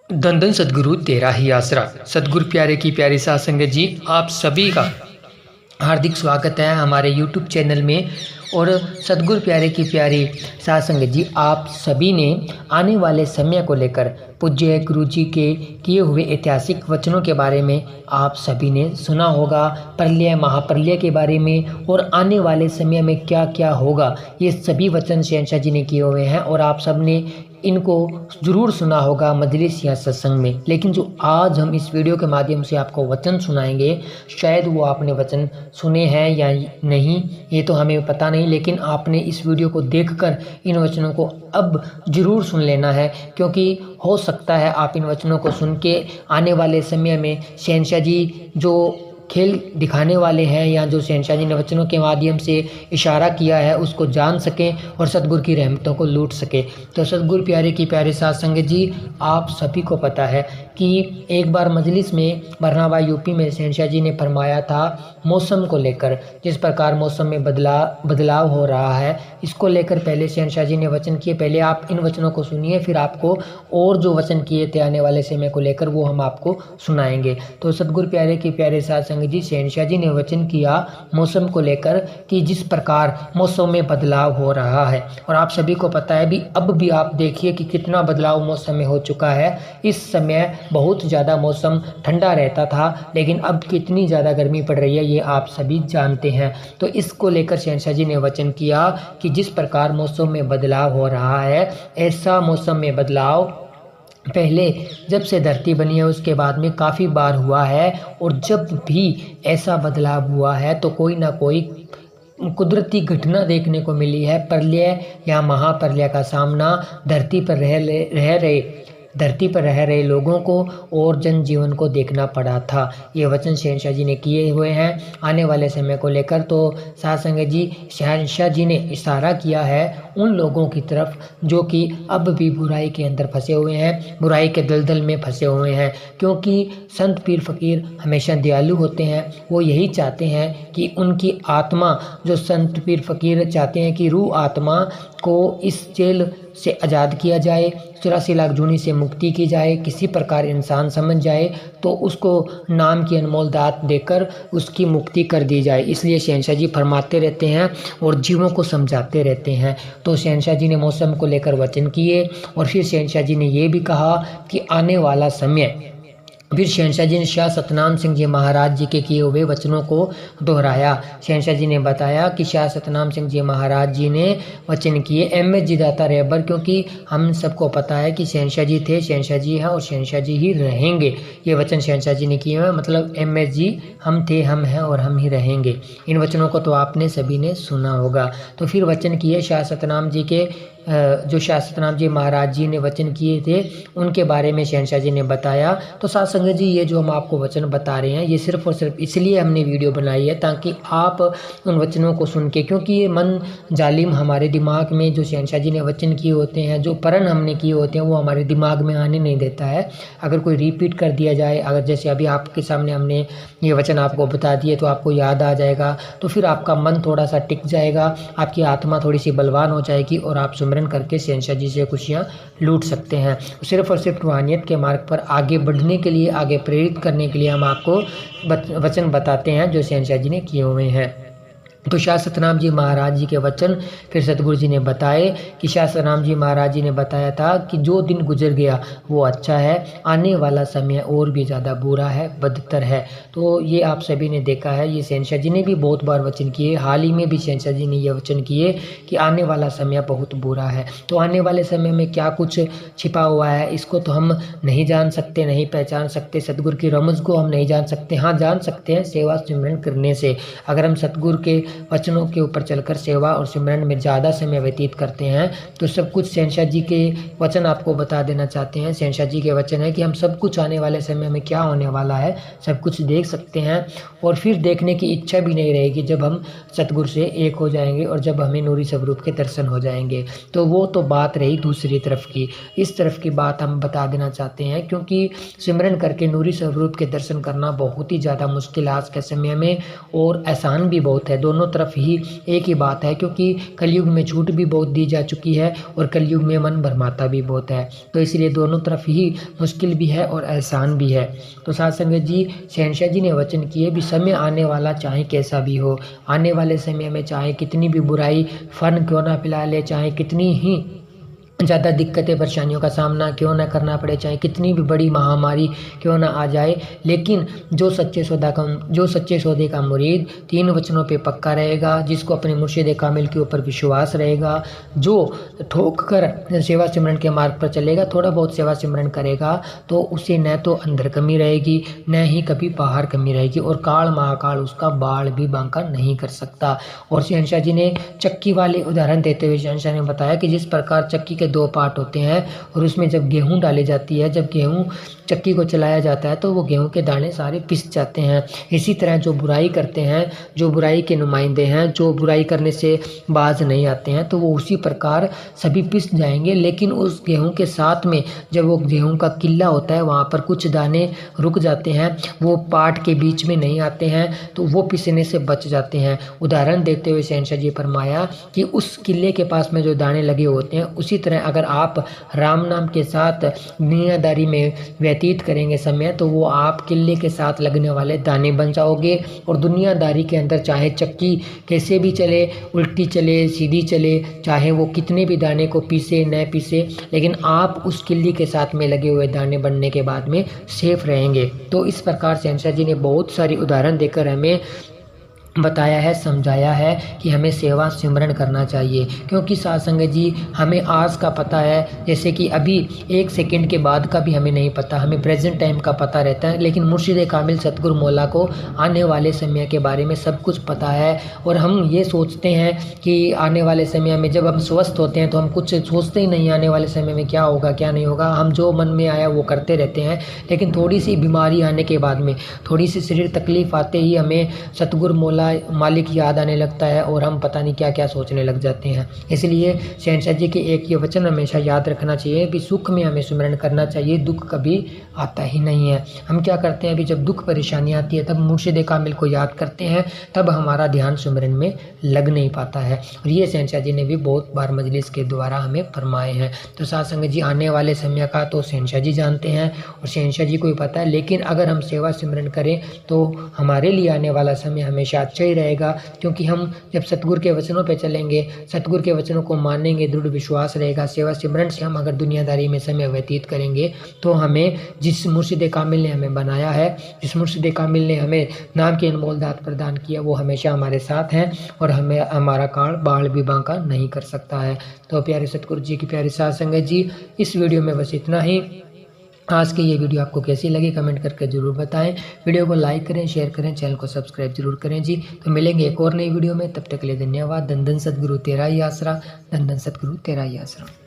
धन धन सदगुरु तेरा ही आसरा। सदगुरु प्यारे की प्यारी साध संगत जी, आप सभी का हार्दिक स्वागत है हमारे YouTube चैनल में। और सदगुरु प्यारे की प्यारी साध संगत जी, आप सभी ने आने वाले समय को लेकर पूज्य गुरु जी के किए हुए ऐतिहासिक वचनों के बारे में आप सभी ने सुना होगा। प्रलय महाप्रलय के बारे में और आने वाले समय में क्या क्या होगा, ये सभी वचन शहंशाह जी ने किए हुए हैं और आप सब ने इनको ज़रूर सुना होगा मजलिस या सत्संग में। लेकिन जो आज हम इस वीडियो के माध्यम से आपको वचन सुनाएंगे, शायद वो आपने वचन सुने हैं या नहीं, ये तो हमें पता नहीं, लेकिन आपने इस वीडियो को देखकर इन वचनों को अब ज़रूर सुन लेना है, क्योंकि हो सकता है आप इन वचनों को सुन के आने वाले समय में शहंशाह जी जो खेल दिखाने वाले हैं या जो शहंशाह जी ने वचनों के माध्यम से इशारा किया है उसको जान सकें और सतगुरु की रहमतों को लूट सके। तो सतगुरु प्यारे की प्यारे साध संगत जी, आप सभी को पता है कि एक बार मजलिस में बरनावा यूपी में शहंशाह जी ने फरमाया था मौसम को लेकर, जिस प्रकार मौसम में बदलाव हो रहा है, इसको लेकर पहले शहंशाह जी ने वचन किए। पहले आप इन वचनों को सुनिए, फिर आपको और जो वचन किए थे आने वाले समय को लेकर वो हम आपको सुनाएंगे। तो सतगुरु प्यारे की प्यारे साध संगत जी, शहंशाह जी ने वचन किया मौसम को लेकर कि जिस प्रकार मौसम में बदलाव हो रहा है, और आप सभी को पता है भी, अब भी आप देखिए कि कितना बदलाव मौसम में हो चुका है। इस समय बहुत ज़्यादा मौसम ठंडा रहता था, लेकिन अब कितनी ज़्यादा गर्मी पड़ रही है ये आप सभी जानते हैं। तो इसको लेकर शहंशाह जी ने वचन किया कि जिस प्रकार मौसम में बदलाव हो रहा है, ऐसा मौसम में बदलाव पहले जब से धरती बनी है उसके बाद में काफ़ी बार हुआ है, और जब भी ऐसा बदलाव हुआ है तो कोई ना कोई कुदरती घटना देखने को मिली है। प्रलय या महाप्रलय का सामना धरती पर रह रहे लोगों को और जनजीवन को देखना पड़ा था। ये वचन शहंशाह जी ने किए हुए हैं आने वाले समय को लेकर। तो साध संगत जी, शहंशाह जी ने इशारा किया है उन लोगों की तरफ जो कि अब भी बुराई के अंदर फंसे हुए हैं, बुराई के दलदल में फंसे हुए हैं, क्योंकि संत पीर फकीर हमेशा दयालु होते हैं। वो यही चाहते हैं कि उनकी आत्मा, जो संत पीर फकीर चाहते हैं कि रूह आत्मा को इस जेल से आज़ाद किया जाए, 84 लाख जूनी से मुक्ति की जाए, किसी प्रकार इंसान समझ जाए तो उसको नाम की अनमोल दात देकर उसकी मुक्ति कर दी जाए। इसलिए शहंशाह जी फरमाते रहते हैं और जीवों को समझाते रहते हैं। तो शहंशाह जी ने मौसम को लेकर वचन किए, और फिर शहंशाह जी ने ये भी कहा कि आने वाला समय, फिर शहंशाह जी ने शाह सतनाम सिंह जी महाराज जी के किए हुए वचनों को दोहराया। शहंशाह जी ने बताया कि शाह सतनाम सिंह जी महाराज जी ने वचन किए MS जी दाता रहबर, क्योंकि हम सबको पता है कि शहंशाह जी थे, शहंशाह जी हैं और शहंशाह जी ही रहेंगे। ये वचन शहंशाह जी ने किए हैं, मतलब MS जी हम थे, हम हैं और हम ही रहेंगे। इन वचनों को तो आपने सभी ने सुना होगा। तो फिर वचन किए शाह सतनाम जी के, जो शाह सतनाम जी महाराज जी ने वचन किए थे उनके बारे में शहंशाह जी ने बताया। तो साध संगत जी, ये जो हम आपको वचन बता रहे हैं ये सिर्फ और सिर्फ इसलिए हमने वीडियो बनाई है ताकि आप उन वचनों को सुन के, क्योंकि ये मन जालिम हमारे दिमाग में जो शहंशाह जी ने वचन किए होते हैं, जो प्रण हमने किए होते हैं, वो हमारे दिमाग में आने नहीं देता है। अगर कोई रिपीट कर दिया जाए, अगर जैसे अभी आपके सामने हमने ये वचन आपको बता दिए तो आपको याद आ जाएगा, तो फिर आपका मन थोड़ा सा टिक जाएगा, आपकी आत्मा थोड़ी सी बलवान हो जाएगी और आप सुमिरन करके शहंशाह जी से खुशियाँ लूट सकते हैं। सिर्फ और सिर्फ रूहानियत के मार्ग पर आगे बढ़ने के लिए, आगे प्रेरित करने के लिए हम आपको वचन बताते हैं जो शहंशाह जी ने किए हुए हैं। तो शाह सतनाम जी महाराज जी के वचन फिर सतगुरु जी ने बताए कि शाह सतनाम जी महाराज जी ने बताया था कि जो दिन गुजर गया वो अच्छा है, आने वाला समय और भी ज़्यादा बुरा है, बदतर है। तो ये आप सभी ने देखा है, ये शहंशाह जी ने भी बहुत बार वचन किए। हाल ही में भी शहंशाह जी ने ये वचन किए कि आने वाला समय बहुत बुरा है। तो आने वाले समय में क्या कुछ छिपा हुआ है इसको तो हम नहीं जान सकते, नहीं पहचान सकते, सतगुरु की रमज़ को हम नहीं जान सकते। हाँ, जान सकते हैं सेवा सिमरन करने से। अगर हम सतगुरु के वचनों के ऊपर चलकर सेवा और सिमरन में ज़्यादा समय व्यतीत करते हैं तो सब कुछ शहंशाह जी के वचन आपको बता देना चाहते हैं। शहंशाह जी के वचन है कि हम सब कुछ आने वाले समय में क्या होने वाला है सब कुछ देख सकते हैं, और फिर देखने की इच्छा भी नहीं रहेगी जब हम सतगुरु से एक हो जाएंगे और जब हमें नूरी स्वरूप के दर्शन हो जाएंगे। तो वो तो बात रही दूसरी तरफ की। इस तरफ की बात हम बता देना चाहते हैं, क्योंकि सिमरन करके नूरी स्वरूप के दर्शन करना बहुत ही ज़्यादा मुश्किल आज के समय में, और आसान भी बहुत है। दोनों दोनों तरफ ही एक ही बात है, क्योंकि कलयुग में छूट भी बहुत दी जा चुकी है और कलयुग में मन भरमाता भी बहुत है। तो इसलिए दोनों तरफ ही मुश्किल भी है और एहसान भी है। तो साध संगत जी, शहंशाह जी ने वचन किए भी समय आने वाला चाहे कैसा भी हो, आने वाले समय में चाहे कितनी भी बुराई फन क्यों ना पिला ले, चाहे कितनी ही ज़्यादा दिक्कतें परेशानियों का सामना क्यों ना करना पड़े, चाहे कितनी भी बड़ी महामारी क्यों ना आ जाए, लेकिन जो सच्चे सौदे का मुरीद 3 वचनों पे पक्का रहेगा, जिसको अपने मुर्शिद कामिल के ऊपर विश्वास रहेगा, जो ठोक कर सेवा सिमरन के मार्ग पर चलेगा, थोड़ा बहुत सेवा सिमरन करेगा, तो उसे न तो अंदर कमी रहेगी न ही कभी बाहर कमी रहेगी, और काल महाकाल उसका बाल भी बांका नहीं कर सकता। और शहंशाह जी ने चक्की वाले उदाहरण देते हुए शहंशाह ने बताया कि जिस प्रकार चक्की के 2 पार्ट होते हैं और उसमें जब गेहूं डाली जाती है, जब गेहूं चक्की को चलाया जाता है तो वो गेहूं के दाने सारे पिस जाते हैं। इसी तरह जो बुराई करते हैं, जो बुराई के नुमाइंदे हैं, जो बुराई करने से बाज नहीं आते हैं, तो वो उसी प्रकार सभी पिस जाएंगे। लेकिन उस गेहूं के साथ में जब वो गेहूं का किला होता है वहाँ पर कुछ दाने रुक जाते हैं, वो पार्ट के बीच में नहीं आते हैं, तो वो पिसने से बच जाते हैं। उदाहरण देते हुए शहंशाह जी फरमाया कि उस किले के पास में जो दाने लगे होते हैं, उसी तरह अगर आप राम नाम के साथ दुनियादारी में व्यतीत करेंगे समय, तो वो आप किले के साथ लगने वाले दाने बन जाओगे। और दुनियादारी के अंदर चाहे चक्की कैसे भी चले, उल्टी चले सीधी चले, चाहे वो कितने भी दाने को पीसे न पीसे, लेकिन आप उस किले के साथ में लगे हुए दाने बनने के बाद में सेफ रहेंगे। तो इस प्रकार शहंशाह जी ने बहुत सारी उदाहरण देकर हमें बताया है, समझाया है कि हमें सेवा सिमरन करना चाहिए। क्योंकि साध संगत जी, हमें आज का पता है, जैसे कि अभी 1 सेकंड के बाद का भी हमें नहीं पता, हमें प्रेजेंट टाइम का पता रहता है, लेकिन मुर्शिद कामिल सतगुरु मौला को आने वाले समय के बारे में सब कुछ पता है। और हम ये सोचते हैं कि आने वाले समय में जब हम स्वस्थ होते हैं तो हम कुछ सोचते ही नहीं आने वाले समय में क्या होगा क्या नहीं होगा, हम जो मन में आया वो करते रहते हैं। लेकिन थोड़ी सी बीमारी आने के बाद में, थोड़ी सी शरीर तकलीफ आते ही हमें सतगुरु मौला मालिक याद आने लगता है और हम पता नहीं क्या क्या सोचने लग जाते हैं। इसलिए शहंशाह जी के एक ये वचन हमेशा याद रखना चाहिए कि सुख में हमें सिमरन करना चाहिए, दुख कभी आता ही नहीं है। हम क्या करते हैं, अभी जब दुख परेशानी आती है तब मुर्शिद कामिल को याद करते हैं, तब हमारा ध्यान सिमरन में लग नहीं पाता है। और ये शहंशाह जी ने भी बहुत बार मजलिस के द्वारा हमें फरमाए हैं। तो साध संगत जी, आने वाले समय का तो शहंशाह जी जानते हैं और शहंशाह जी को ही पता है, लेकिन अगर हम सेवा सिमरन करें तो हमारे लिए आने वाला समय हमेशा अच्छा ही रहेगा। क्योंकि हम जब सतगुरु के वचनों पे चलेंगे, सतगुरु के वचनों को मानेंगे, दृढ़ विश्वास रहेगा, सेवा सिमरन से हम अगर दुनियादारी में समय व्यतीत करेंगे, तो हमें जिस मुर्शिद कामिल ने हमें बनाया है, जिस मुर्शिद कामिल ने हमें नाम की अनमोल दात प्रदान किया, वो हमेशा हमारे साथ हैं और हमें हमारा काल बाल भी बांका नहीं कर सकता है। तो प्यारे सतगुरु जी की प्यारी साध संगत जी, इस वीडियो में बस इतना ही। आज की ये वीडियो आपको कैसी लगी कमेंट करके ज़रूर बताएं। वीडियो को लाइक करें, शेयर करें, चैनल को सब्सक्राइब जरूर करें जी। तो मिलेंगे एक और नई वीडियो में, तब तक के लिए धन्यवाद। धन धन सतगुरु तेरा ही आसरा, धन धन सतगुरु तेरा ही आसरा।